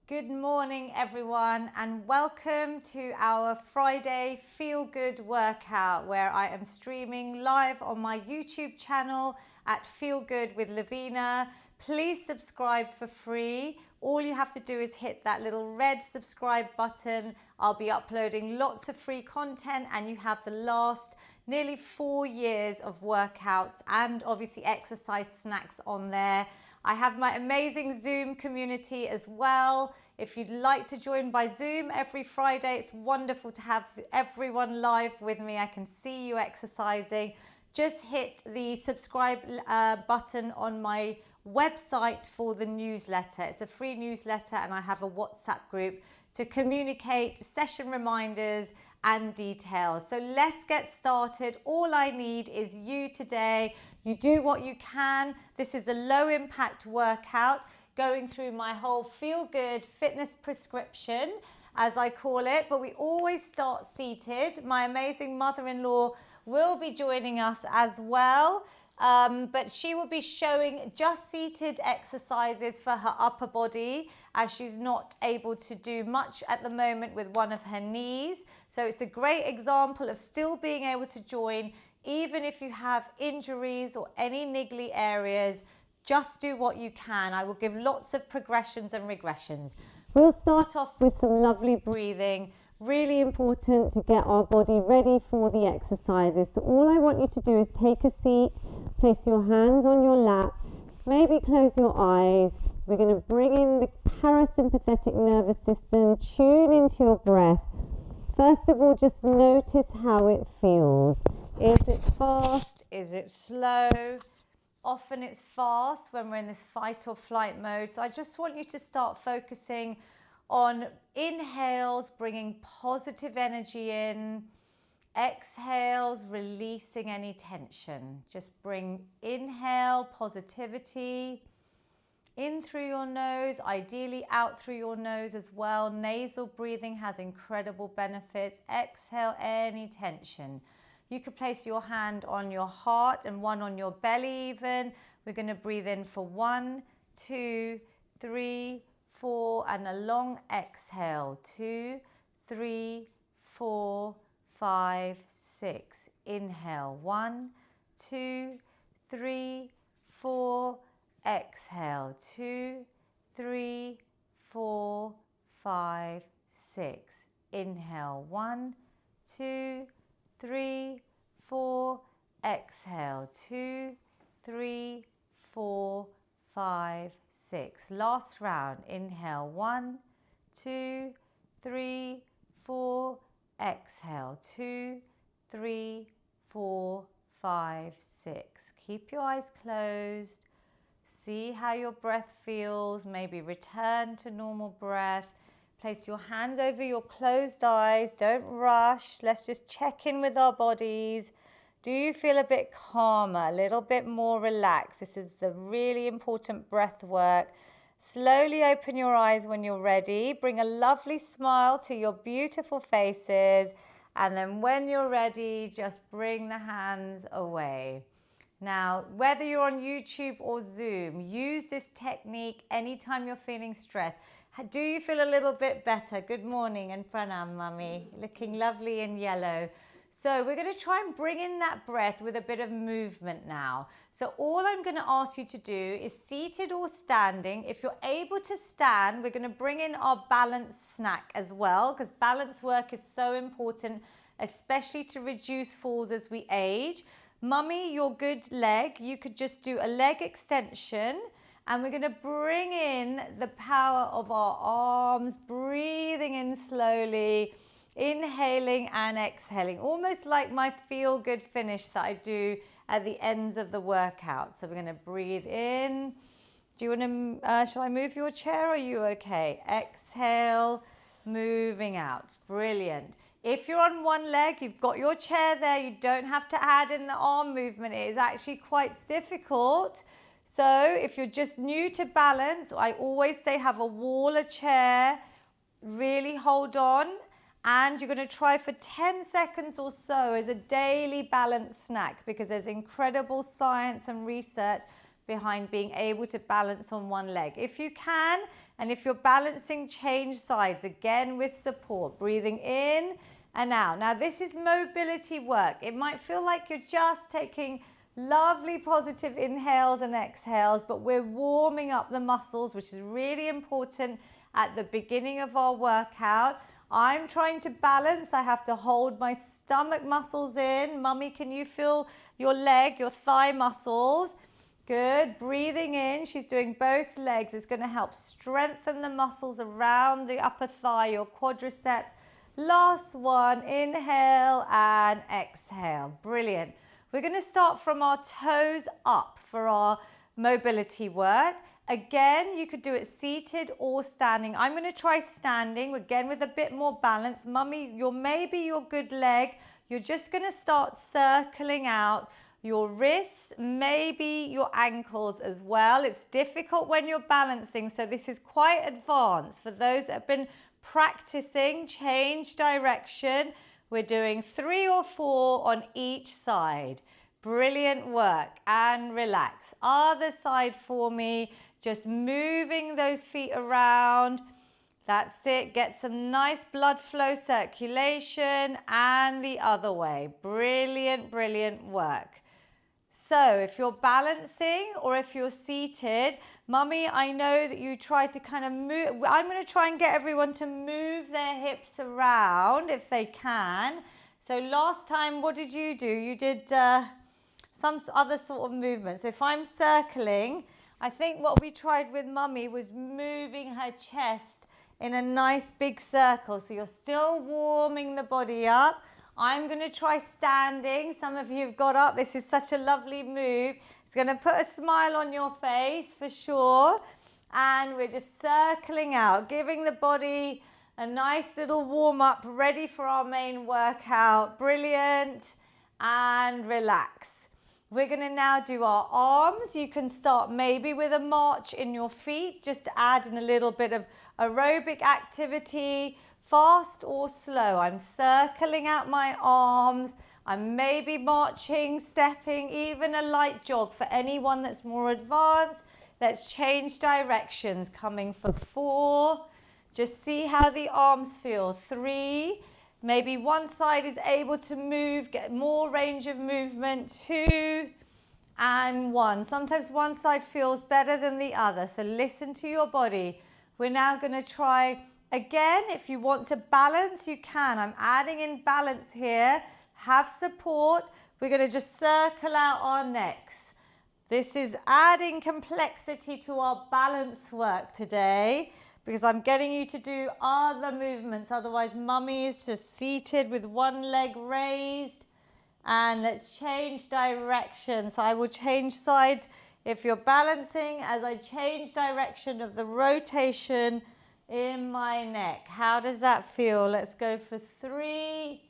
Good morning, everyone, and welcome to our Friday Feel Good workout, where I am streaming live on my YouTube channel at Feel Good with Lavina. Please subscribe for free. All you have to do is hit that little red subscribe button. I'll be uploading lots of free content, and you have the last nearly 4 years of workouts and obviously exercise snacks on there. I have my amazing Zoom community as well. If you'd like to join by Zoom every Friday, it's wonderful to have everyone live with me. I can see you exercising. Just hit the subscribe button on my website for the newsletter. It's a free newsletter, and I have a WhatsApp group to communicate session reminders and details. So let's get started. All I need is you today. You do what you can. This is a low impact workout, going through my whole feel good fitness prescription, as I call it, but we always start seated. My amazing mother-in-law will be joining us as well, but she will be showing just seated exercises for her upper body, as she's not able to do much at the moment with one of her knees. So it's a great example of still being able to join even if you have injuries or any niggly areas. Just do what you can. I will give lots of progressions and regressions. We'll start off with some lovely breathing. Really important to get our body ready for the exercises. So all I want you to do is take a seat, place your hands on your lap, maybe close your eyes. We're going to bring in the parasympathetic nervous system, tune into your breath. First of all, just notice how it feels. Is it fast? Is it slow? Often it's fast when we're in this fight or flight mode. So I just want you to start focusing on inhales, bringing positive energy in. Exhales, releasing any tension. Just bring inhale, positivity, in through your nose, ideally out through your nose as well. Nasal breathing has incredible benefits. Exhale any tension. You could place your hand on your heart and one on your belly even. We're going to breathe in for 1, 2, 3, 4, and a long exhale. 2, 3, 4, 5, 6. Inhale. 1, 2, 3, 4. Exhale. 2, 3, 4, 5, 6. Inhale. 1, 2, 3, 4. Exhale. 2, 3, 4, 5, 6. Last round. Inhale. 1, 2, 3, 4. Exhale. 2, 3, 4, 5, 6. Keep your eyes closed. See how your breath feels. Maybe return to normal breath. Place your hands over your closed eyes. Don't rush. Let's just check in with our bodies. Do you feel a bit calmer, a little bit more relaxed? This is the really important breath work. Slowly open your eyes when you're ready. Bring a lovely smile to your beautiful faces. And then when you're ready, just bring the hands away. Now, whether you're on YouTube or Zoom, use this technique anytime you're feeling stressed. Do you feel a little bit better? Good morning and pranam, mummy. Looking lovely in yellow. So we're going to try and bring in that breath with a bit of movement now. So all I'm going to ask you to do is seated or standing. If you're able to stand, we're going to bring in our balance snack as well, because balance work is so important, especially to reduce falls as we age. Mummy, your good leg, you could just do a leg extension, and we're going to bring in the power of our arms, breathing in slowly, inhaling and exhaling, almost like my feel good finish that I do at the ends of the workout. So we're going to breathe in. Do you want to, shall I move your chair, or are you okay? Exhale, moving out. Brilliant. If you're on one leg, you've got your chair there, you don't have to add in the arm movement. It is actually quite difficult. So if you're just new to balance, I always say have a wall, a chair, really hold on, and you're going to try for 10 seconds or so as a daily balance snack, because there's incredible science and research behind being able to balance on one leg. If you can, and if you're balancing, change sides, again with support, breathing in and out. Now this is mobility work. It might feel like you're just taking lovely positive inhales and exhales, but we're warming up the muscles, which is really important at the beginning of our workout. I'm trying to balance. I have to hold my stomach muscles in. Mummy, can you feel your leg, your thigh muscles? Good. Breathing in. She's doing both legs. It's going to help strengthen the muscles around the upper thigh, your quadriceps. Last one. Inhale and exhale. Brilliant. We're going to start from our toes up for our mobility work. Again, you could do it seated or standing. I'm going to try standing, again with a bit more balance. Mummy, maybe your good leg, you're just going to start circling out your wrists, maybe your ankles as well. It's difficult when you're balancing, so this is quite advanced. For those that have been practicing, change direction. We're doing 3 or 4 on each side. Brilliant work, and relax. Other side for me, just moving those feet around. That's it. Get some nice blood flow circulation, and the other way. Brilliant, brilliant work. So if you're balancing or if you're seated, Mummy, I know that you try to kind of move. I'm going to try and get everyone to move their hips around if they can. So last time, what did you do? You did some other sort of movement. So if I'm circling, I think what we tried with Mummy was moving her chest in a nice big circle. So you're still warming the body up. I'm going to try standing. Some of you have got up. This is such a lovely move. It's going to put a smile on your face for sure. And we're just circling out, giving the body a nice little warm up, ready for our main workout. Brilliant. And relax. We're going to now do our arms. You can start maybe with a march in your feet, just to add in a little bit of aerobic activity. Fast or slow, I'm circling out my arms. I'm maybe marching, stepping, even a light jog for anyone that's more advanced. Let's change directions. Coming for 4. Just see how the arms feel. 3. Maybe one side is able to move, get more range of movement. 2 and 1. Sometimes one side feels better than the other. So listen to your body. We're now going to try. Again, if you want to balance, you can. I'm adding in balance here. Have support. We're going to just circle out our necks. This is adding complexity to our balance work today because I'm getting you to do other movements. Otherwise, Mummy is just seated with one leg raised. And let's change direction. So I will change sides if you're balancing as I change direction of the rotation in my neck. How does that feel? Let's go for 3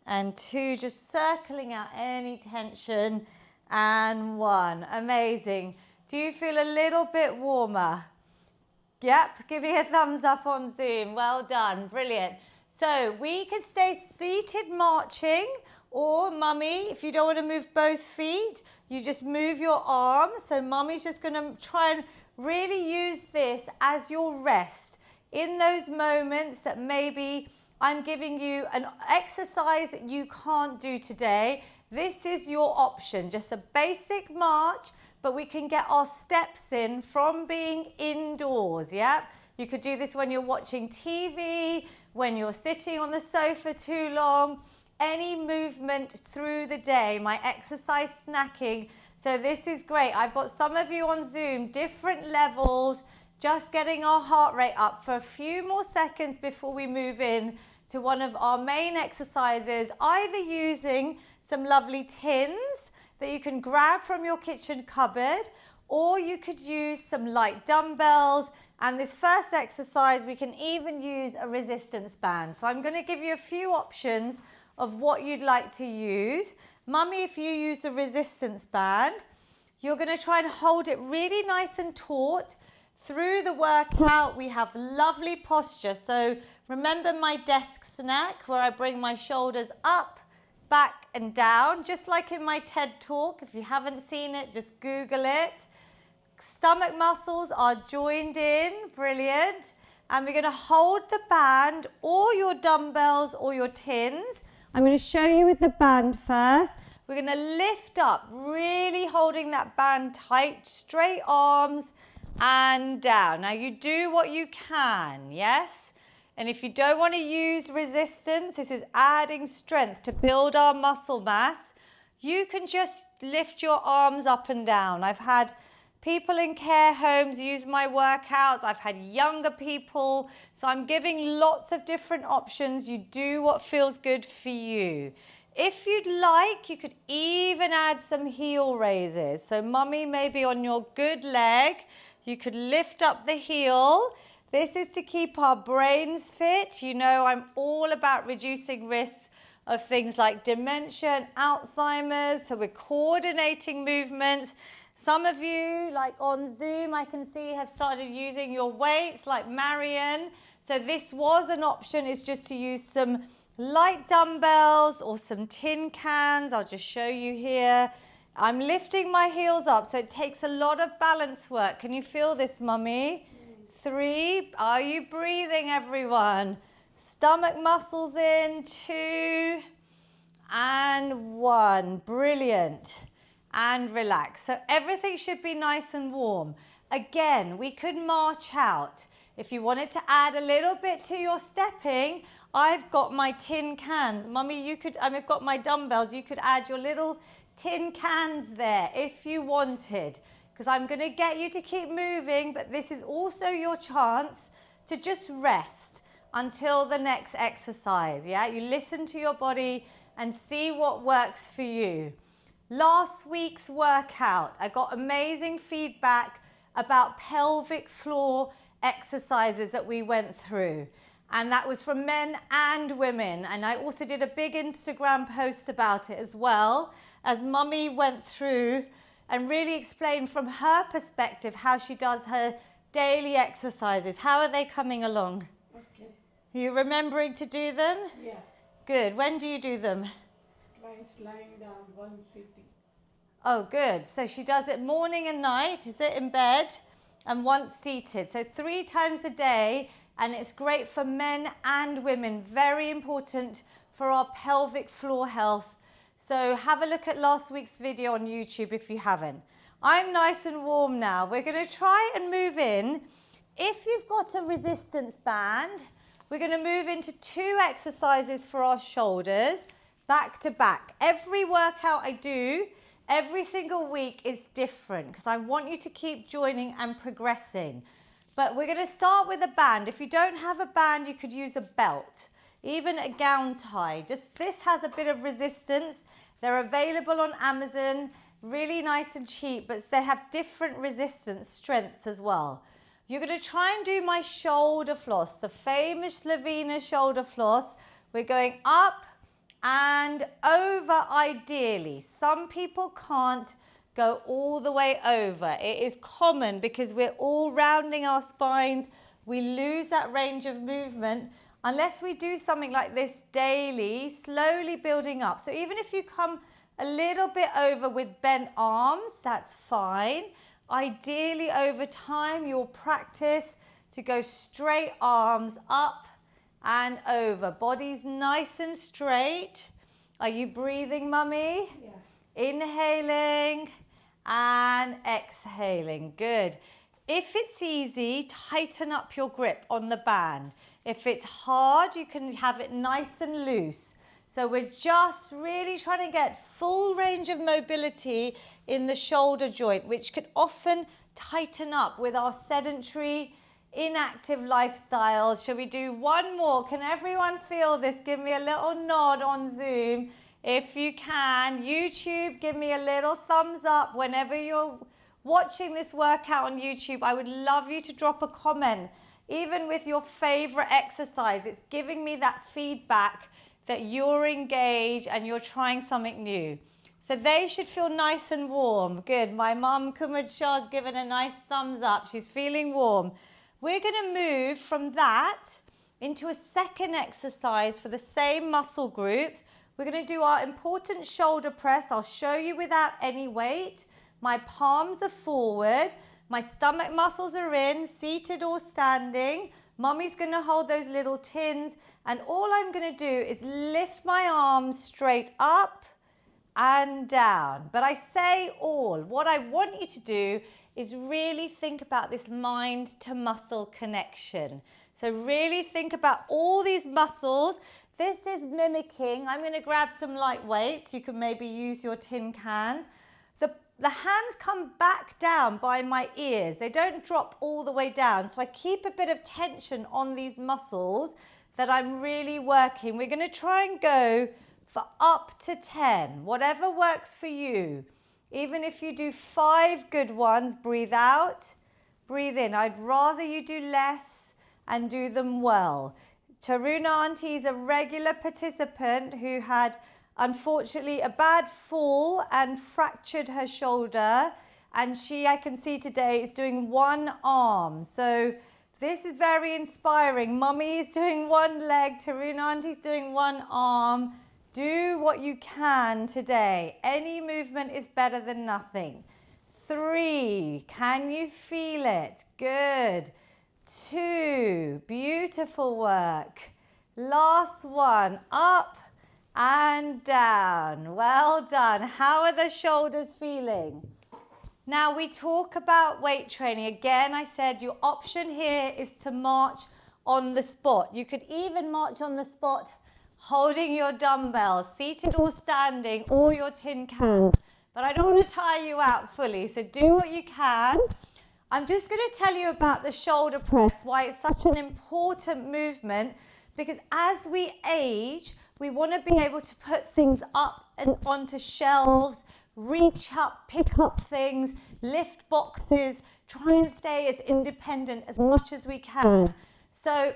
and 2, just circling out any tension, and 1. Amazing. Do you feel a little bit warmer? Yep, give me a thumbs up on Zoom. Well done, brilliant. So we can stay seated marching, or Mummy, if you don't want to move both feet, you just move your arms. So Mummy's just going to try and really use this as your rest. In those moments that maybe I'm giving you an exercise that you can't do today, this is your option. Just a basic march, but we can get our steps in from being indoors, yeah? You could do this when you're watching TV, when you're sitting on the sofa too long, any movement through the day, my exercise snacking. So this is great. I've got some of you on Zoom, different levels, just getting our heart rate up for a few more seconds before we move in to one of our main exercises, either using some lovely tins that you can grab from your kitchen cupboard, or you could use some light dumbbells. And this first exercise, we can even use a resistance band. So I'm going to give you a few options of what you'd like to use. Mummy, if you use the resistance band, you're going to try and hold it really nice and taut. Through the workout, we have lovely posture. So remember my desk snack where I bring my shoulders up, back and down, just like in my TED talk. If you haven't seen it, just Google it. stomach muscles are joined in, brilliant. And we're going to hold the band or your dumbbells or your tins. I'm going to show you with the band first. We're going to lift up, really holding that band tight, straight arms and down. Now you do what you can, yes? And if you don't want to use resistance, this is adding strength to build our muscle mass. You can just lift your arms up and down. I've had people in care homes use my workouts. I've had younger people. So I'm giving lots of different options. You do what feels good for you. If you'd like, you could even add some heel raises. So mummy, maybe on your good leg, you could lift up the heel. This is to keep our brains fit. You know, I'm all about reducing risks of things like dementia and Alzheimer's. So we're coordinating movements. Some of you, like on Zoom, I can see have started using your weights, like Marion. So this was an option, is just to use some light dumbbells or some tin cans. I'll just show you here. I'm lifting my heels up, so it takes a lot of balance work. Can you feel this, mummy? 3. Are you breathing, everyone? Stomach muscles in. 2 and 1. Brilliant. And relax. So everything should be nice and warm. Again, we could march out. If you wanted to add a little bit to your stepping, I've got my tin cans. Mummy, you could, I've got my dumbbells. You could add your little tin cans there if you wanted, because I'm going to get you to keep moving, but this is also your chance to just rest until the next exercise. Yeah, you listen to your body and see what works for you. Last week's workout, I got amazing feedback about pelvic floor exercises that we went through. And that was from men and women. And I also did a big Instagram post about it as well, as mummy went through and really explained from her perspective how she does her daily exercises. How are they coming along? Okay. Are you remembering to do them? Yeah. Good. When do you do them? Twice lying down, one sitting. Oh, good. So she does it morning and night, is it, in bed? And once seated. So 3 times a day. And it's great for men and women. Very important for our pelvic floor health. So have a look at last week's video on YouTube if you haven't. I'm nice and warm now. We're going to try and move in. If you've got a resistance band, we're going to move into 2 exercises for our shoulders, back to back. Every workout I do, every single week is different because I want you to keep joining and progressing. But we're going to start with a band. If you don't have a band, you could use a belt, even a gown tie. Just this has a bit of resistance. They're available on Amazon, really nice and cheap, but they have different resistance strengths as well. You're going to try and do my shoulder floss, the famous Lavina shoulder floss. We're going up and over ideally. Some people can't go all the way over. It is common because we're all rounding our spines. We lose that range of movement unless we do something like this daily, slowly building up. So even if you come a little bit over with bent arms, that's fine. Ideally, over time, you'll practice to go straight arms up and over. Body's nice and straight. Are you breathing, mummy? Yeah. Inhaling and exhaling. Good. If it's easy, tighten up your grip on the band. If it's hard, you can have it nice and loose. So we're just really trying to get full range of mobility in the shoulder joint, which could often tighten up with our sedentary, inactive lifestyles. Shall we do one more? Can everyone feel this? Give me a little nod on Zoom. If you can, YouTube, give me a little thumbs up whenever you're watching this workout on YouTube. I would love you to drop a comment, even with your favorite exercise. It's giving me that feedback that you're engaged and you're trying something new. So they should feel nice and warm. Good. My mum, Kumud Shah's given a nice thumbs up. She's feeling warm. We're going to move from that into a second exercise for the same muscle groups. We're going to do our important shoulder press. I'll show you without any weight. My palms are forward. My stomach muscles are in, seated or standing. Mummy's going to hold those little tins, and all I'm going to do is lift my arms straight up and down. But I say all. What I want you to do is really think about this mind to muscle connection. So really think about all these muscles. This is mimicking. I'm going to grab some light weights. You can maybe use your tin cans. The hands come back down by my ears. They don't drop all the way down. So I keep a bit of tension on these muscles that I'm really working. We're going to try and go for up to 10, whatever works for you. Even if you do 5 good ones, breathe out, breathe in. I'd rather you do less and do them well. Taruna Auntie is a regular participant who had, unfortunately, a bad fall and fractured her shoulder. And she, I can see today, is doing one arm. So this is very inspiring. Mummy is doing one leg, Taruna Auntie's doing one arm. Do what you can today. Any movement is better than nothing. 3, can you feel it? Good. 2, beautiful work. Last one, up and down. Well done. How are the shoulders feeling? Now we talk about weight training. Again, I said your option here is to march on the spot. You could even march on the spot holding your dumbbells, seated or standing, or your tin can. But I don't want to tire you out fully, so do what you can. I'm just going to tell you about the shoulder press, why it's such an important movement, because as we age, we want to be able to put things up and onto shelves, reach up, pick up things, lift boxes, try and stay as independent as much as we can. So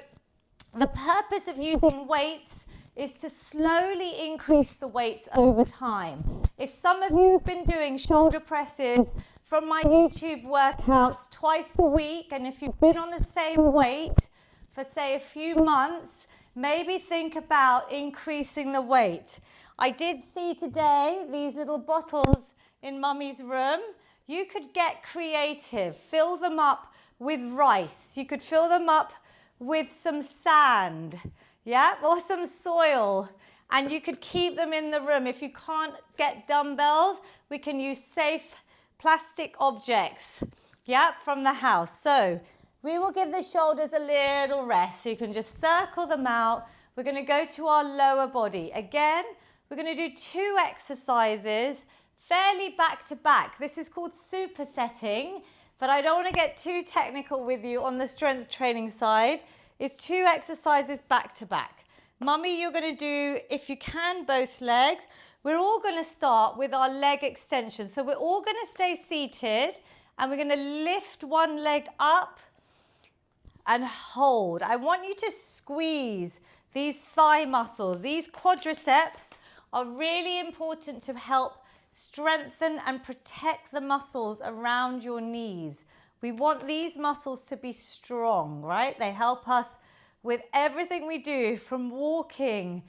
the purpose of using weights is to slowly increase the weights over time. If some of you have been doing shoulder presses from my YouTube workouts twice a week, and if you've been on the same weight for say a few months, maybe think about increasing the weight. I did see today these little bottles in Mummy's room. You could get creative, fill them up with rice. You could fill them up with some sand. Yeah, or some soil, and you could keep them in the room. If you can't get dumbbells, we can use safe plastic objects, yeah, from the house. So we will give the shoulders a little rest. So you can just circle them out. We're going to go to our lower body. Again, we're going to do 2 exercises fairly back to back. This is called supersetting, but I don't want to get too technical with you on the strength training side. It's 2 exercises back to back. Mummy, you're going to do, if you can, both legs. We're all going to start with our leg extension. So we're all going to stay seated, and we're going to lift one leg up and hold. I want you to squeeze these thigh muscles. These quadriceps are really important to help strengthen and protect the muscles around your knees. We want these muscles to be strong, right? They help us with everything we do, from walking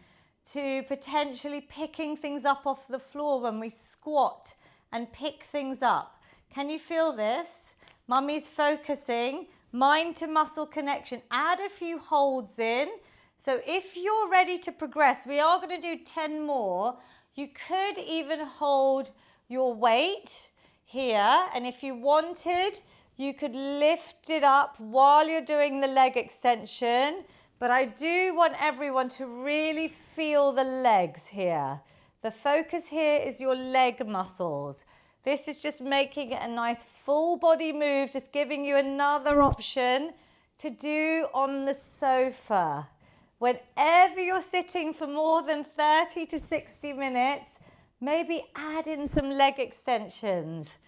to potentially picking things up off the floor when we squat and pick things up. Can you feel this? Mummy's focusing, mind to muscle connection. Add a few holds in. So if you're ready to progress, we are going to do 10 more. You could even hold your weight here, and if you wanted, you could lift it up while you're doing the leg extension. But I do want everyone to really feel the legs here. The focus here is your leg muscles. This is just making it a nice full body move, just giving you another option to do on the sofa. Whenever you're sitting for more than 30 to 60 minutes, maybe add in some leg extensions.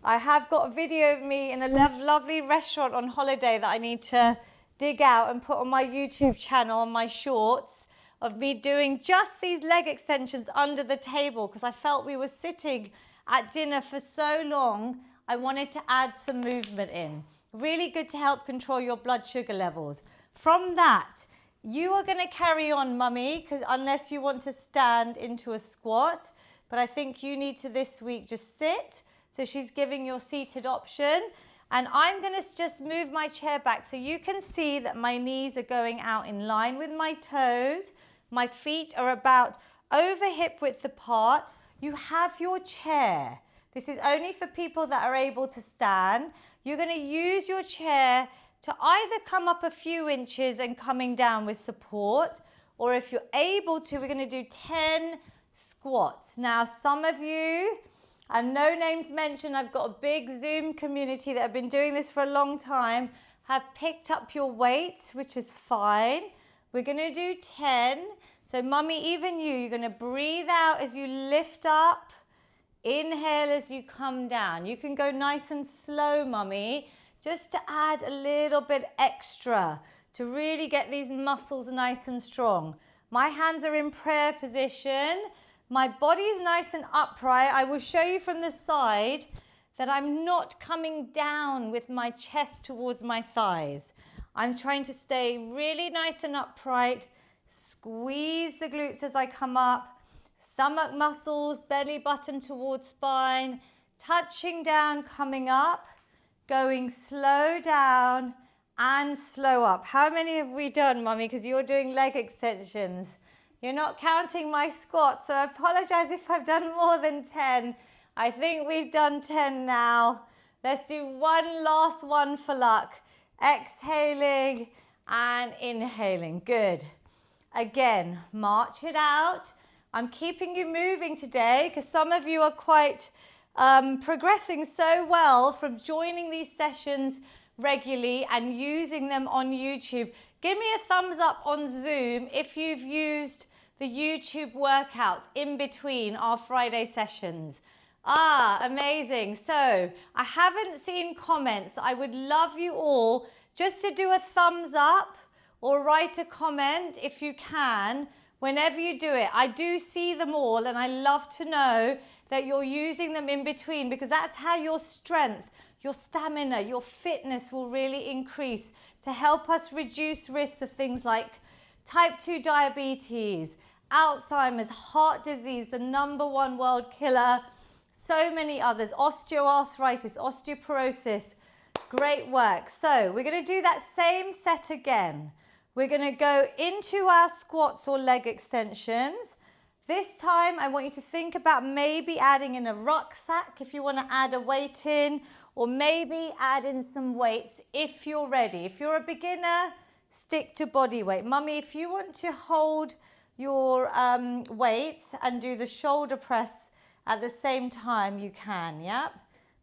I have got a video of me in a lovely restaurant on holiday that I need to dig out and put on my YouTube channel, on my shorts, of me doing just these leg extensions under the table, because I felt we were sitting at dinner for so long. I wanted to add some movement in. Really good to help control your blood sugar levels. From that, you are going to carry on, Mummy, because unless you want to stand into a squat, but I think you need to this week just sit. So she's giving your seated option. And I'm going to just move my chair back so you can see that my knees are going out in line with my toes. My feet are about over hip width apart. You have your chair. This is only for people that are able to stand. You're going to use your chair to either come up a few inches and coming down with support, or if you're able to, we're going to do 10 squats. Now, some of you, no names mentioned, I've got a big Zoom community that have been doing this for a long time, have picked up your weights, which is fine. We're going to do 10. So, mummy, even you're going to breathe out as you lift up. Inhale as you come down. You can go nice and slow, mummy, just to add a little bit extra to really get these muscles nice and strong. My hands are in prayer position. My body's nice and upright. I will show you from the side that I'm not coming down with my chest towards my thighs. I'm trying to stay really nice and upright. Squeeze the glutes as I come up. Stomach muscles, belly button towards spine. Touching down, coming up. Going slow down and slow up. How many have we done, mummy? Because you're doing leg extensions. You're not counting my squats, so I apologize if I've done more than 10. I think we've done 10 now. Let's do one last one for luck. Exhaling and inhaling. Good. Again, march it out. I'm keeping you moving today because some of you are quite progressing so well from joining these sessions regularly and using them on YouTube. Give me a thumbs up on Zoom if you've used the YouTube workouts in between our Friday sessions. Amazing. So I haven't seen comments. I would love you all just to do a thumbs up or write a comment if you can whenever you do it. I do see them all and I love to know that you're using them in between because that's how your strength, your stamina, your fitness will really increase to help us reduce risks of things like type 2 diabetes, Alzheimer's, heart disease, the #1 world killer, so many others, osteoarthritis, osteoporosis. Great work. So we're going to do that same set again. We're going to go into our squats or leg extensions. This time I want you to think about maybe adding in a rucksack if you want to add a weight in, or maybe add in some weights if you're ready. If you're a beginner, stick to body weight. Mummy, if you want to hold your weights and do the shoulder press at the same time, you can, yeah?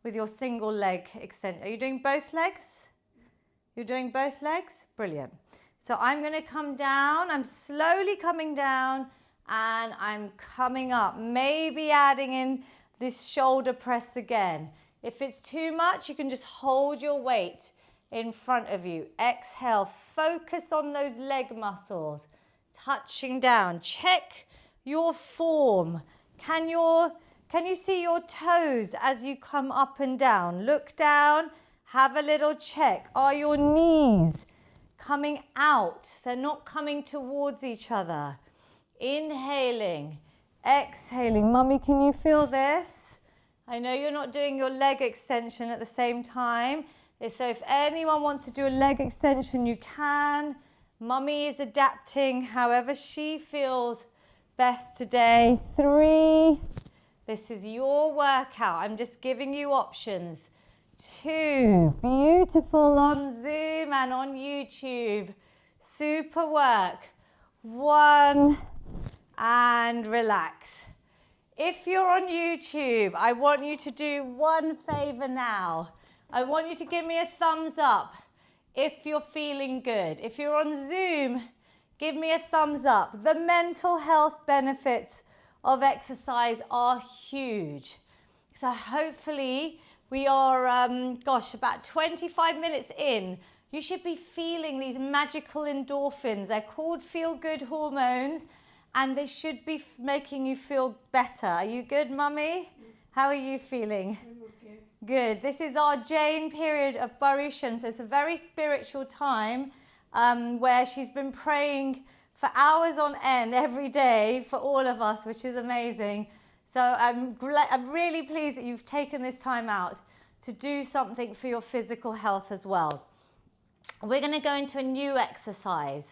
With your single leg extension. Are you doing both legs? You're doing both legs? Brilliant. So I'm going to come down. I'm slowly coming down and I'm coming up. Maybe adding in this shoulder press again. If it's too much, you can just hold your weight in front of you. Exhale. Focus on those leg muscles. Touching down. Check your form. Can you see your toes as you come up and down? Look down. Have a little check. Are your knees coming out? They're not coming towards each other. Inhaling, exhaling. Mummy, can you feel this? I know you're not doing your leg extension at the same time. So if anyone wants to do a leg extension, you can. Mummy is adapting however she feels best today. 3. This is your workout. I'm just giving you options. 2. Beautiful on Zoom and on YouTube. Super work. 1. And relax. If you're on YouTube, I want you to do one favor now. I want you to give me a thumbs up if you're feeling good. If you're on Zoom, give me a thumbs up. The mental health benefits of exercise are huge. So hopefully we are, about 25 minutes in. You should be feeling these magical endorphins. They're called feel-good hormones, and they should be making you feel better. Are you good, Mummy? How are you feeling? I'm okay. Good. This is our Jane period of Barishan, so it's a very spiritual time where she's been praying for hours on end every day for all of us, which is amazing. So I'm really pleased that you've taken this time out to do something for your physical health as well. We're going to go into a new exercise.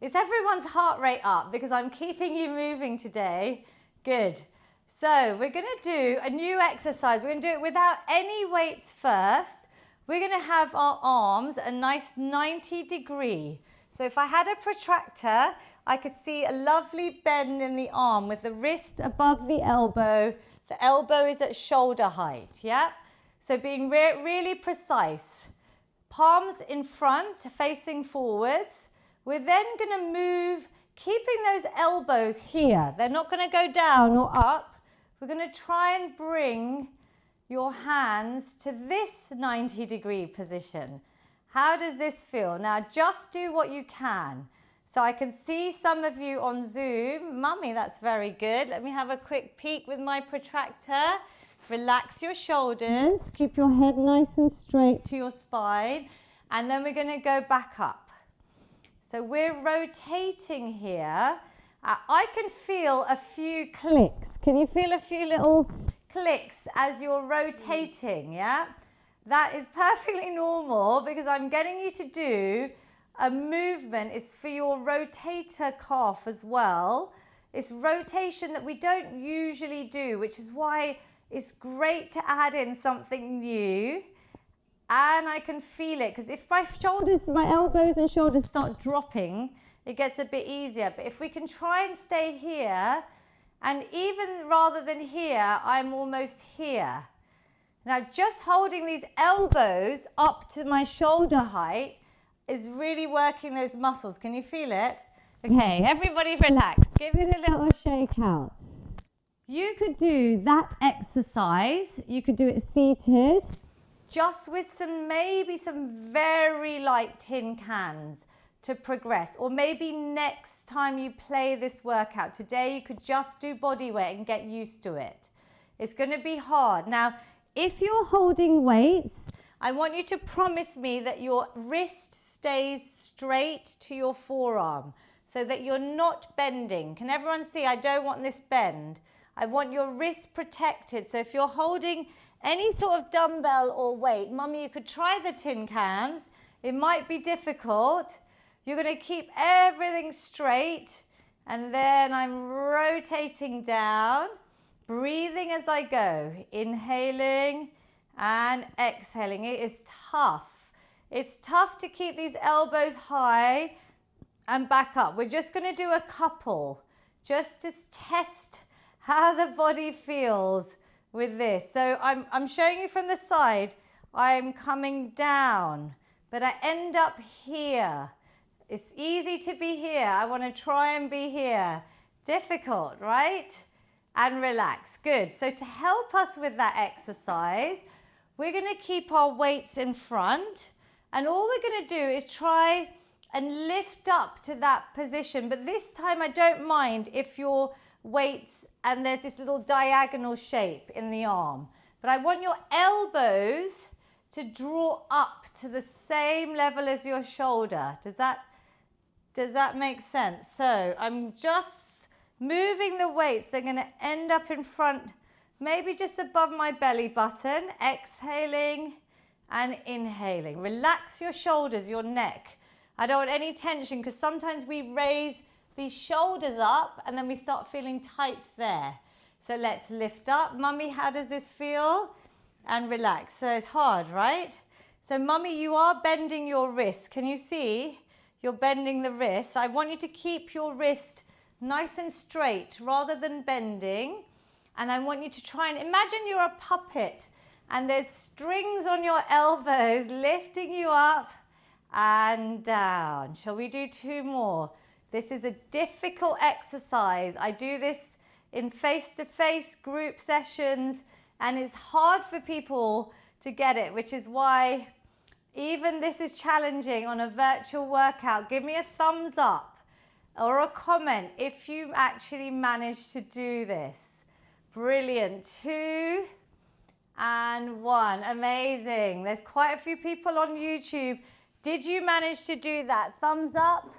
Is everyone's heart rate up? Because I'm keeping you moving today. Good. So we're going to do a new exercise. We're going to do it without any weights first. We're going to have our arms a nice 90-degree. So if I had a protractor, I could see a lovely bend in the arm with the wrist above the elbow. The elbow is at shoulder height, yeah? So being really precise. Palms in front, facing forwards. We're then going to move, keeping those elbows here. They're not going to go down or up. We're going to try and bring your hands to this 90-degree position. How does this feel? Now just do what you can. So I can see some of you on Zoom. Mummy, that's very good. Let me have a quick peek with my protractor. Relax your shoulders. Keep your head nice and straight to your spine. And then we're going to go back up. So we're rotating here. I can feel a few clicks. Can you feel a few little clicks as you're rotating, yeah? That is perfectly normal because I'm getting you to do a movement. It's for your rotator cuff as well. It's rotation that we don't usually do, which is why it's great to add in something new. And I can feel it because if my elbows and shoulders start dropping, it gets a bit easier. But if we can try and stay here, and even rather than here, I'm almost here. Now just holding these elbows up to my shoulder height is really working those muscles. Can you feel it? Okay, everybody relax. Give it a little shake out. You could do that exercise. You could do it seated, just with maybe some very light tin cans to progress. Or maybe next time you play this workout. Today you could just do body weight and get used to it. It's going to be hard. Now, if you're holding weights, I want you to promise me that your wrist stays straight to your forearm so that you're not bending. Can everyone see? I don't want this bend. I want your wrist protected. So if you're holding any sort of dumbbell or weight, Mummy, you could try the tin cans. It might be difficult. You're going to keep everything straight. And then I'm rotating down, breathing as I go, inhaling and exhaling. It is tough. It's tough to keep these elbows high and back up. We're just going to do a couple just to test how the body feels with this. So I'm showing you from the side. I'm coming down, but I end up here. It's easy to be here. I want to try and be here. Difficult, right? And relax. Good. So to help us with that exercise, we're going to keep our weights in front, and all we're going to do is try and lift up to that position. But this time I don't mind if your weights, and there's this little diagonal shape in the arm. But I want your elbows to draw up to the same level as your shoulder. Does that make sense? So I'm just moving the weights. They're going to end up in front, maybe just above my belly button. Exhaling and inhaling. Relax your shoulders, your neck. I don't want any tension because sometimes we raise these shoulders up and then we start feeling tight there. So let's lift up. Mummy, how does this feel? And relax. So it's hard, right? So Mummy, you are bending your wrist. Can you see? You're bending the wrist. I want you to keep your wrist nice and straight rather than bending. And I want you to try and imagine you're a puppet and there's strings on your elbows lifting you up and down. Shall we do two more? This is a difficult exercise. I do this in face-to-face group sessions and it's hard for people to get it, which is why even this is challenging on a virtual workout. Give me a thumbs up or a comment if you actually managed to do this. Brilliant. 2 and 1. Amazing. There's quite a few people on YouTube. Did you manage to do that? Thumbs up.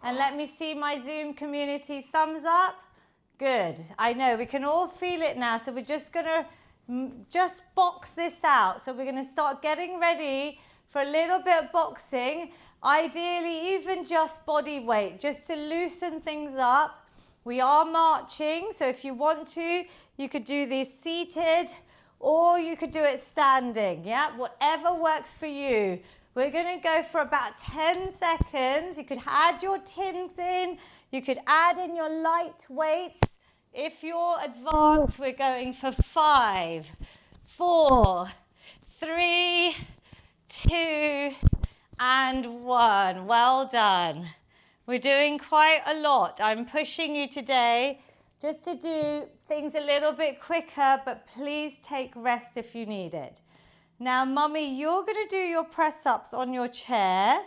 And let me see my Zoom community. Thumbs up. Good. I know we can all feel it now. So we're just going to just box this out. So we're going to start getting ready for a little bit of boxing. Ideally, even just body weight, just to loosen things up. We are marching, so if you want to, you could do this seated or you could do it standing, yeah? Whatever works for you. We're going to go for about 10 seconds. You could add your tins in. You could add in your light weights. If you're advanced, we're going for 5, 4, 3, 2, and 1. Well done. We're doing quite a lot. I'm pushing you today just to do things a little bit quicker, but please take rest if you need it. Now, Mummy, you're going to do your press-ups on your chair.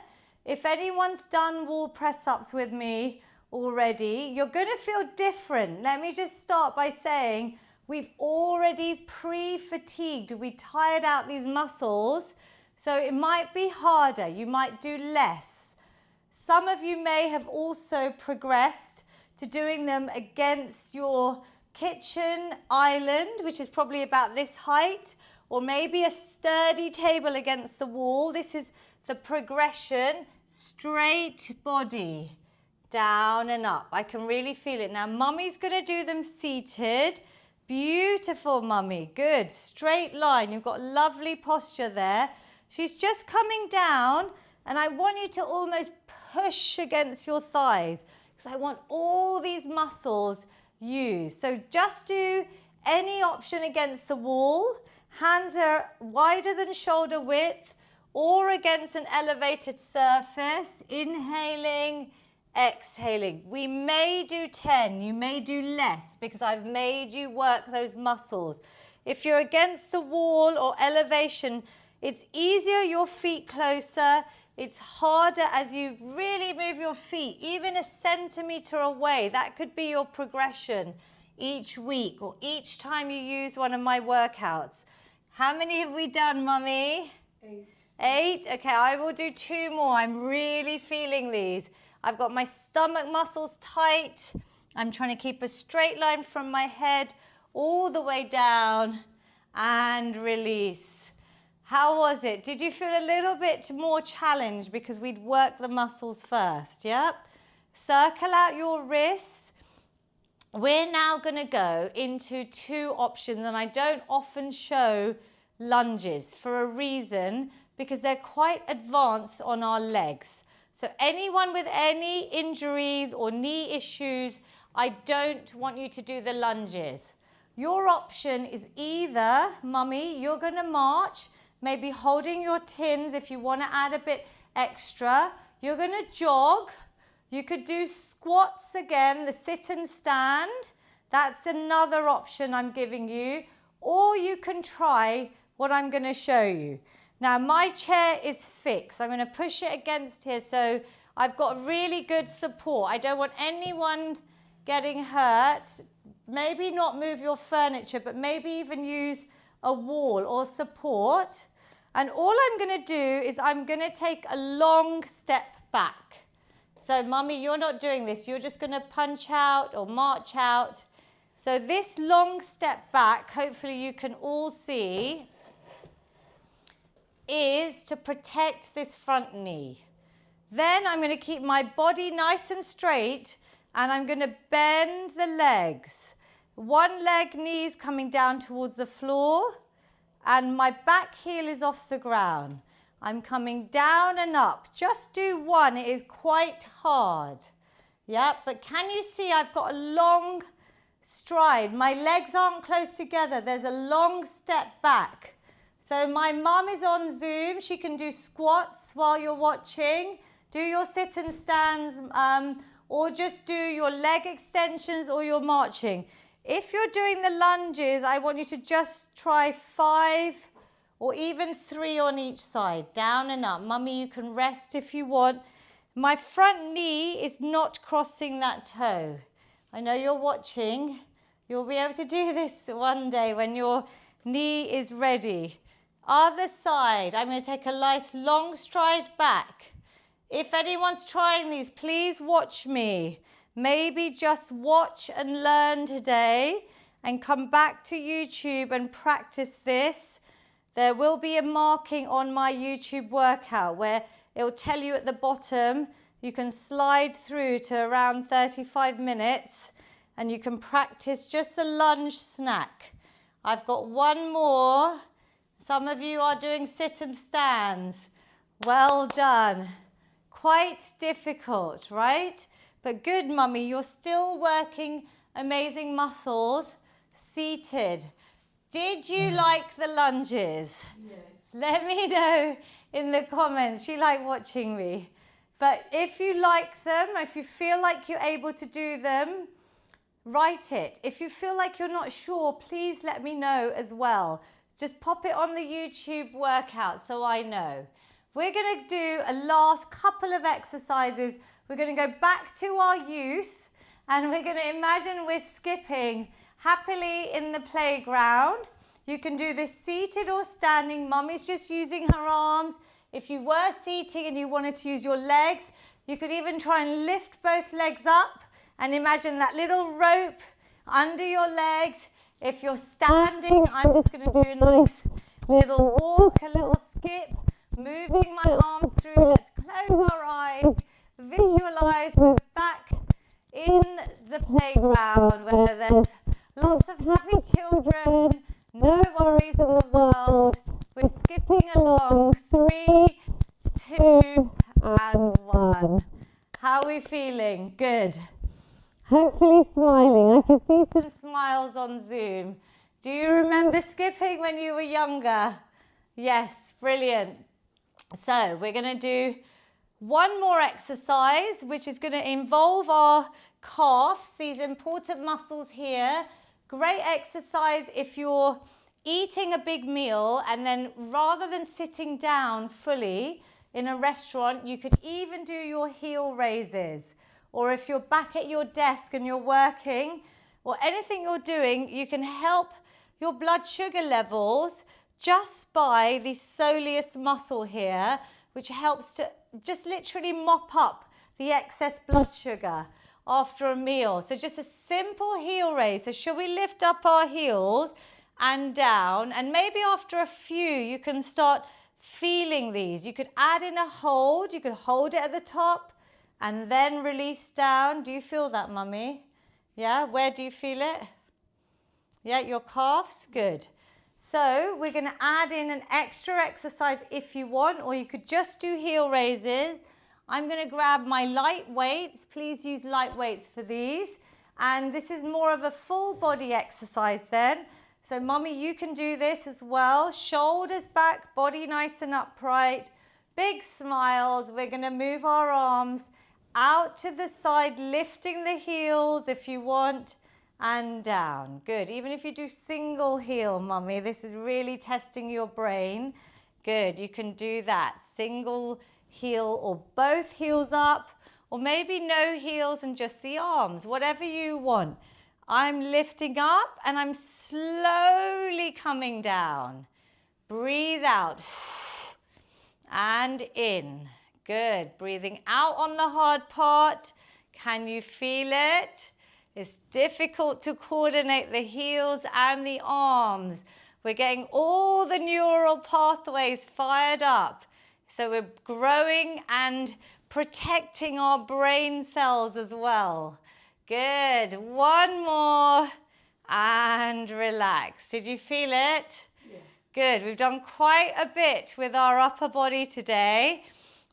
If anyone's done wall press-ups with me already, you're going to feel different. Let me just start by saying we've already pre-fatigued. We tired out these muscles, so it might be harder. You might do less. Some of you may have also progressed to doing them against your kitchen island, which is probably about this height, or maybe a sturdy table against the wall. This is the progression, straight body, down and up. I can really feel it. Now, Mummy's going to do them seated. Beautiful, Mummy. Good. Straight line. You've got lovely posture there. She's just coming down, and I want you to almost push against your thighs because I want all these muscles used. So just do any option against the wall. Hands are wider than shoulder width or against an elevated surface. Inhaling, exhaling. We may do 10, you may do less because I've made you work those muscles. If you're against the wall or elevation, it's easier, your feet closer. It's harder as you really move your feet, even a centimeter away. That could be your progression each week or each time you use one of my workouts. How many have we done, Mummy? 8. 8? Okay, I will do 2 more. I'm really feeling these. I've got my stomach muscles tight. I'm trying to keep a straight line from my head all the way down and release. How was it? Did you feel a little bit more challenged because we'd worked the muscles first? Yep. Circle out your wrists. We're now going to go into 2 options, and I don't often show lunges for a reason, because they're quite advanced on our legs. So anyone with any injuries or knee issues, I don't want you to do the lunges. Your option is either, Mummy, you're going to march, maybe holding your tins if you want to add a bit extra. You're going to jog. You could do squats again, the sit and stand. That's another option I'm giving you. Or you can try what I'm going to show you. Now, my chair is fixed. I'm going to push it against here so I've got really good support. I don't want anyone getting hurt. Maybe not move your furniture, but maybe even use a wall or support. And all I'm going to do is I'm going to take a long step back. So, Mummy, you're not doing this. You're just going to punch out or march out. So this long step back, hopefully you can all see, is to protect this front knee. Then I'm going to keep my body nice and straight, and I'm going to bend the legs. One leg knee is coming down towards the floor, and my back heel is off the ground. I'm coming down and up. Just do one. It is quite hard. Yeah, but can you see I've got a long stride? My legs aren't close together. There's a long step back. So my mum is on Zoom. She can do squats while you're watching. Do your sit and stands, or just do your leg extensions or your marching. If you're doing the lunges, I want you to just try 5 or even 3 on each side, down and up. Mummy, you can rest if you want. My front knee is not crossing that toe. I know you're watching. You'll be able to do this one day when your knee is ready. Other side, I'm going to take a nice long stride back. If anyone's trying these, please watch me. Maybe just watch and learn today. and come back to YouTube and practice this, there will be a marking on my YouTube workout where it will tell you at the bottom you can slide through to around 35 minutes and you can practice just a lunge snack. I've got one more. Some of you are doing sit and stands. Well done. Quite difficult, right? But good, mummy, you're still working amazing muscles seated. Did you like the lunges? Yes. Let me know in the comments. You like watching me. But if you like them, if you feel like you're able to do them, write it. If you feel like you're not sure, please let me know as well. Just pop it on the YouTube workout so I know. We're going to do a last couple of exercises. We're going to go back to our youth and we're going to imagine we're skipping happily in the playground. You can do this seated or standing. Mummy's just using her arms. If you were seating and you wanted to use your legs, you could even try and lift both legs up and imagine that little rope under your legs. If you're standing, I'm just going to do a nice little walk, a little skip, moving my arms through. Let's close our eyes, visualize we're back in the playground where there's lots of happy children, no worries in the world. We're skipping along. 3, 2, and 1. How are we feeling? Good. Hopefully smiling. I can see some smiles on Zoom. Do you remember skipping when you were younger? Yes, brilliant. So we're going to do one more exercise, which is going to involve our calves, these important muscles here. Great exercise if you're eating a big meal and then rather than sitting down fully in a restaurant, you could even do your heel raises. Or if you're back at your desk and you're working or anything you're doing, you can help your blood sugar levels just by the soleus muscle here, which helps to just literally mop up the excess blood sugar after a meal. So just a simple heel raise. So should we lift up our heels and down? And maybe after a few, you can start feeling these. You could add in a hold. You could hold it at the top and then release down. Do you feel that, mummy? Yeah, where do you feel it? Yeah, your calves? Good. So we're going to add in an extra exercise if you want, or you could just do heel raises. I'm going to grab my light weights. Please use light weights for these. And this is more of a full body exercise then. So mummy, you can do this as well. Shoulders back, body nice and upright. Big smiles. We're going to move our arms out to the side, lifting the heels if you want, and down. Good. Even if you do single heel, mummy, this is really testing your brain. Good. You can do that. Single heel or both heels up, or maybe no heels and just the arms, whatever you want. I'm lifting up and I'm slowly coming down. Breathe out and in. Good. Breathing out on the hard part. Can you feel it? It's difficult to coordinate the heels and the arms. We're getting all the neural pathways fired up. So we're growing and protecting our brain cells as well. Good. One more and relax. Did you feel it? Yeah. Good. We've done quite a bit with our upper body today.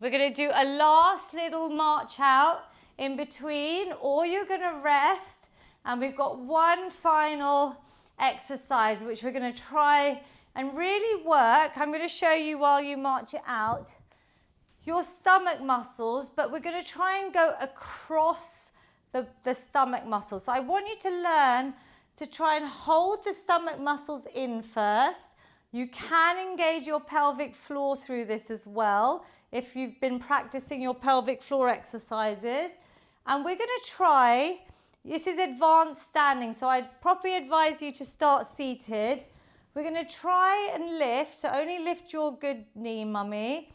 We're going to do a last little march out in between, or you're going to rest. And we've got one final exercise which we're going to try and really work. I'm going to show you while you march it out your stomach muscles, but we're going to try and go across the stomach muscles. So I want you to learn to try and hold the stomach muscles in first. You can engage your pelvic floor through this as well if you've been practicing your pelvic floor exercises. And we're going to try, this is advanced standing, so I'd probably advise you to start seated. We're going to try and lift, so only lift your good knee, mummy.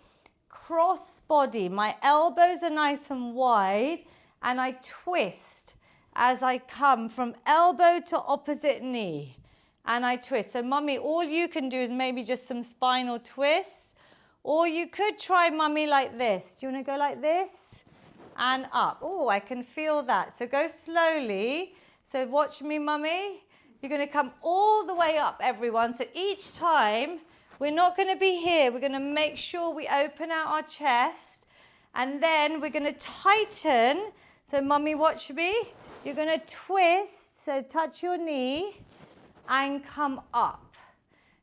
Cross body, my elbows are nice and wide, and I twist as I come from elbow to opposite knee. And I twist. So mummy, all you can do is maybe just some spinal twists. Or you could try mummy like this. Do you want to go like this? And up. Oh, I can feel that. So go slowly. So watch me, mummy. You're going to come all the way up, everyone. So each time, we're not going to be here. We're going to make sure we open out our chest. And then we're going to tighten. So mummy, watch me. You're going to twist. So touch your knee and come up.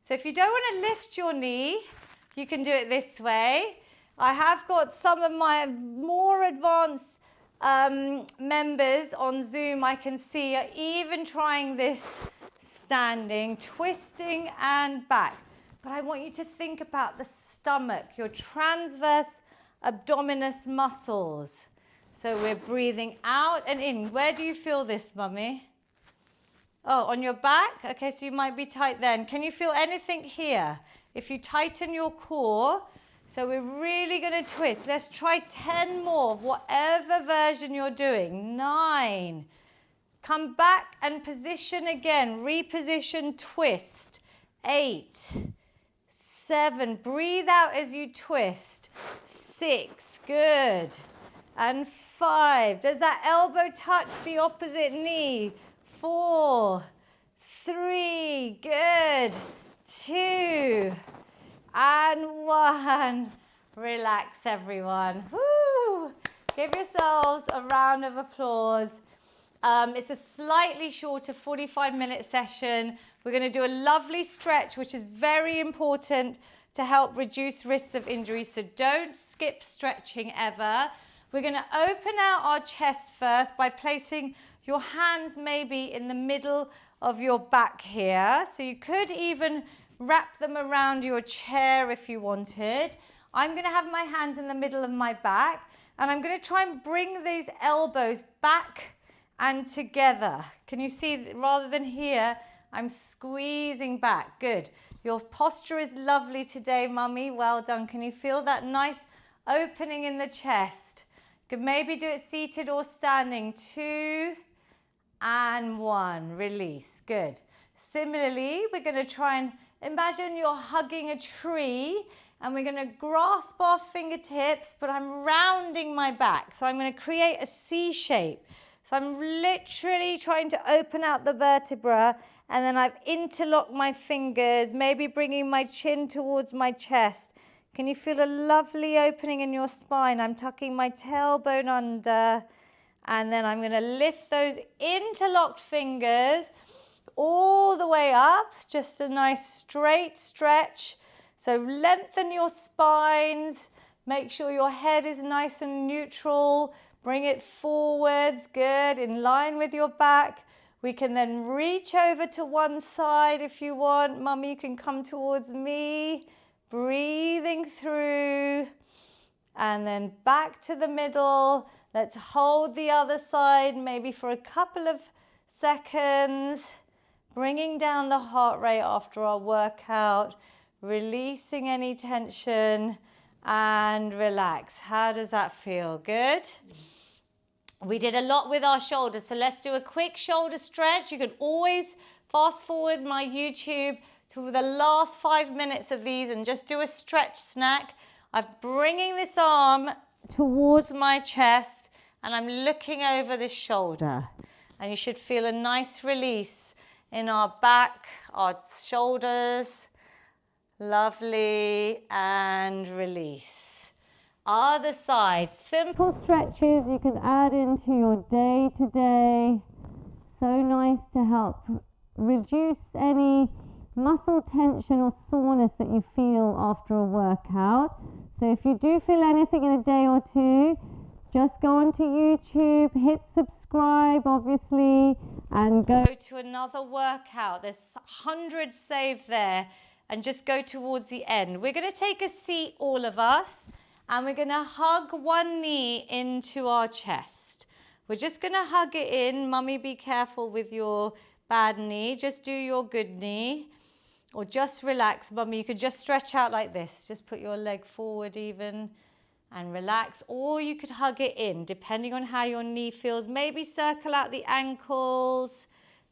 So if you don't want to lift your knee, you can do it this way. I have got some of my more advanced members on Zoom I can see are even trying this standing, twisting and back. But I want you to think about the stomach, your transverse abdominis muscles. So we're breathing out and in. Where do you feel this, mummy? Oh, on your back? Okay, so you might be tight then. Can you feel anything here? If you tighten your core, so we're really going to twist. Let's try 10 more of whatever version you're doing. 9. Come back and position again. Reposition, twist. 8. 7. Breathe out as you twist. 6. Good. And 5. Does that elbow touch the opposite knee? 4. 3. Good. 2. And 1. Relax, everyone. Woo! Give yourselves a round of applause. It's a slightly shorter 45-minute session. We're going to do a lovely stretch, which is very important to help reduce risks of injury. So don't skip stretching ever. We're going to open out our chest first by placing your hands maybe in the middle of your back here. So you could even wrap them around your chair if you wanted. I'm going to have my hands in the middle of my back, and I'm going to try and bring these elbows back and together. Can you see, rather than here, I'm squeezing back. Good. Your posture is lovely today, mummy. Well done. Can you feel that nice opening in the chest? You could maybe do it seated or standing. 2 and 1. Release. Good. Similarly, we're going to try and imagine you're hugging a tree, and we're going to grasp our fingertips, but I'm rounding my back. So I'm going to create a C shape. So I'm literally trying to open out the vertebra, and then I've interlocked my fingers, maybe bringing my chin towards my chest. Can you feel a lovely opening in your spine? I'm tucking my tailbone under, and then I'm going to lift those interlocked fingers all the way up. Just a nice straight stretch. So lengthen your spines. Make sure your head is nice and neutral. Bring it forwards. Good. In line with your back. We can then reach over to one side if you want. Mummy, you can come towards me. Breathing through. And then back to the middle. Let's hold the other side maybe for a couple of seconds. Bringing down the heart rate after our workout. Releasing any tension and relax. How does that feel? Good? We did a lot with our shoulders, so let's do a quick shoulder stretch. You can always fast forward my YouTube to the last 5 minutes of these and just do a stretch snack. I'm bringing this arm towards my chest and I'm looking over this shoulder. And you should feel a nice release in our back, our shoulders. Lovely, and release. Other side, simple stretches you can add into your day to day. So nice to help reduce any muscle tension or soreness that you feel after a workout. So if you do feel anything in a day or two, just go onto YouTube, hit subscribe obviously, and go to another workout. There's hundreds saved there. And just go towards the end. We're going to take a seat, all of us, and we're going to hug one knee into our chest. We're just going to hug it in. Mummy, be careful with your bad knee. Just do your good knee. Or just relax, Mummy. You could just stretch out like this. Just put your leg forward even. and relax, or you could hug it in depending on how your knee feels. Maybe circle out the ankles,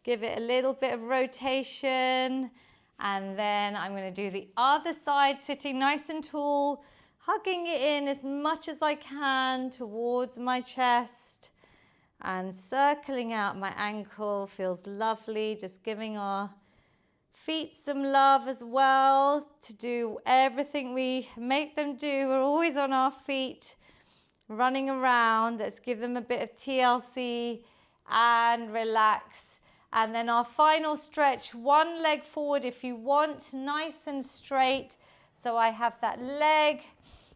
give it a little bit of rotation, and then I'm going to do the other side, sitting nice and tall, hugging it in as much as I can towards my chest and circling out my ankle. Feels lovely, just giving our feet some love as well, to do everything we make them do. We're always on our feet, running around. Let's give them a bit of TLC and relax. And then our final stretch, one leg forward if you want, nice and straight. So I have that leg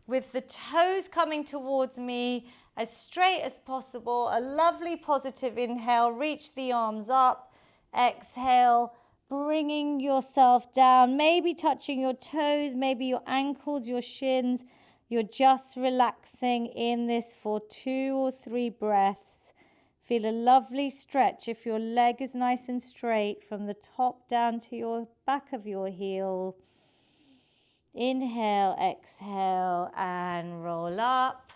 with the toes coming towards me as straight as possible. A lovely positive inhale, reach the arms up. Exhale, bringing yourself down, maybe touching your toes, maybe your ankles, your shins. You're just relaxing in this for 2 or 3 breaths. Feel a lovely stretch if your leg is nice and straight from the top down to your back of your heel. Inhale, exhale, and roll up.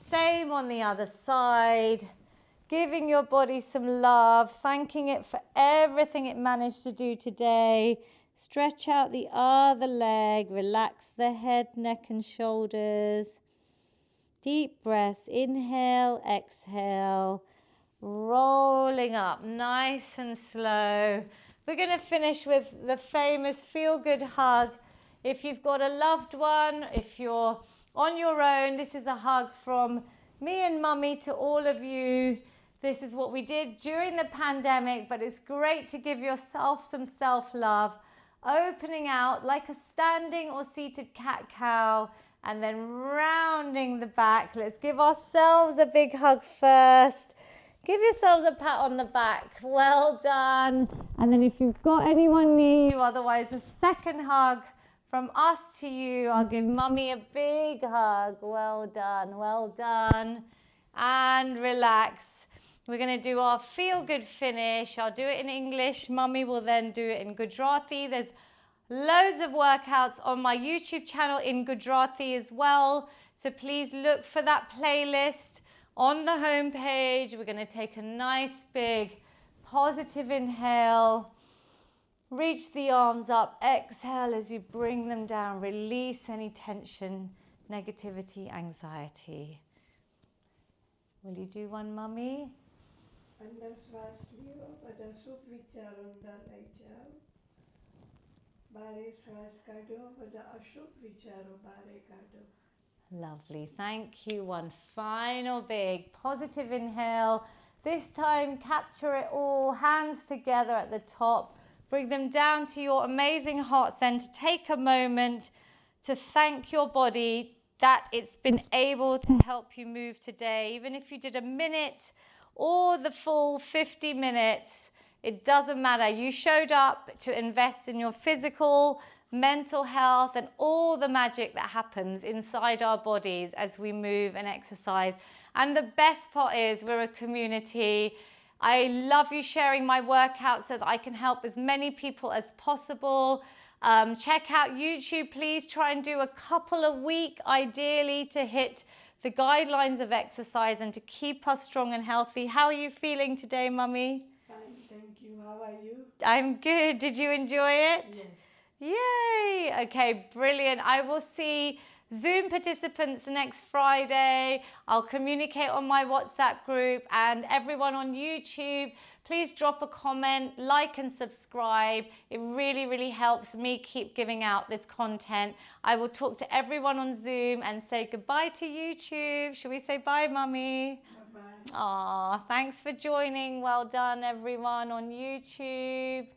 Same on the other side. Giving your body some love, thanking it for everything it managed to do today. Stretch out the other leg, relax the head, neck and shoulders. Deep breaths, inhale, exhale, rolling up nice and slow. We're going to finish with the famous feel-good hug. If you've got a loved one, if you're on your own, this is a hug from me and Mummy to all of you. This is what we did during the pandemic, but it's great to give yourself some self-love. Opening out like a standing or seated cat-cow, and then rounding the back. Let's give ourselves a big hug first. Give yourselves a pat on the back. Well done. And then if you've got anyone near you, otherwise a second hug from us to you. I'll give Mummy a big hug. Well done, well done. And relax. We're going to do our feel-good finish. I'll do it in English. Mummy will then do it in Gujarati. There's loads of workouts on my YouTube channel in Gujarati as well. So please look for that playlist on the homepage. We're going to take a nice big positive inhale. Reach the arms up. Exhale as you bring them down. Release any tension, negativity, anxiety. Will you do one, Mummy? અંદર શ્વાસ લ્યો, બધા શુભ વિચારો અંદર લઈ જાઓ. બારે શ્વાસ કાઢો, બધા અશુભ વિચારો બારે કાઢો. Lovely, thank you. One final big positive inhale. This time capture it all, hands together at the top. Bring them down to your amazing heart center. Take a moment to thank your body that it's been able to help you move today. Even if you did a minute or the full 50 minutes, it doesn't matter. You showed up to invest in your physical, mental health, and all the magic that happens inside our bodies as we move and exercise. And the best part is we're a community. I love you sharing my workouts so that I can help as many people as possible. Check out YouTube. Please try and do a couple a week, ideally, to hit the guidelines of exercise and to keep us strong and healthy. How are you feeling today, Mummy? Fine, thank you. How are you? I'm good. Did you enjoy it? Yes. Yay! Okay, brilliant. I will see Zoom participants next Friday. I'll communicate on my WhatsApp group, and everyone on YouTube, please drop a comment, like and subscribe. It really, really helps me keep giving out this content. I will talk to everyone on Zoom and say goodbye to YouTube. Shall we say bye, Mummy? Bye-bye. Aw, thanks for joining. Well done, everyone on YouTube.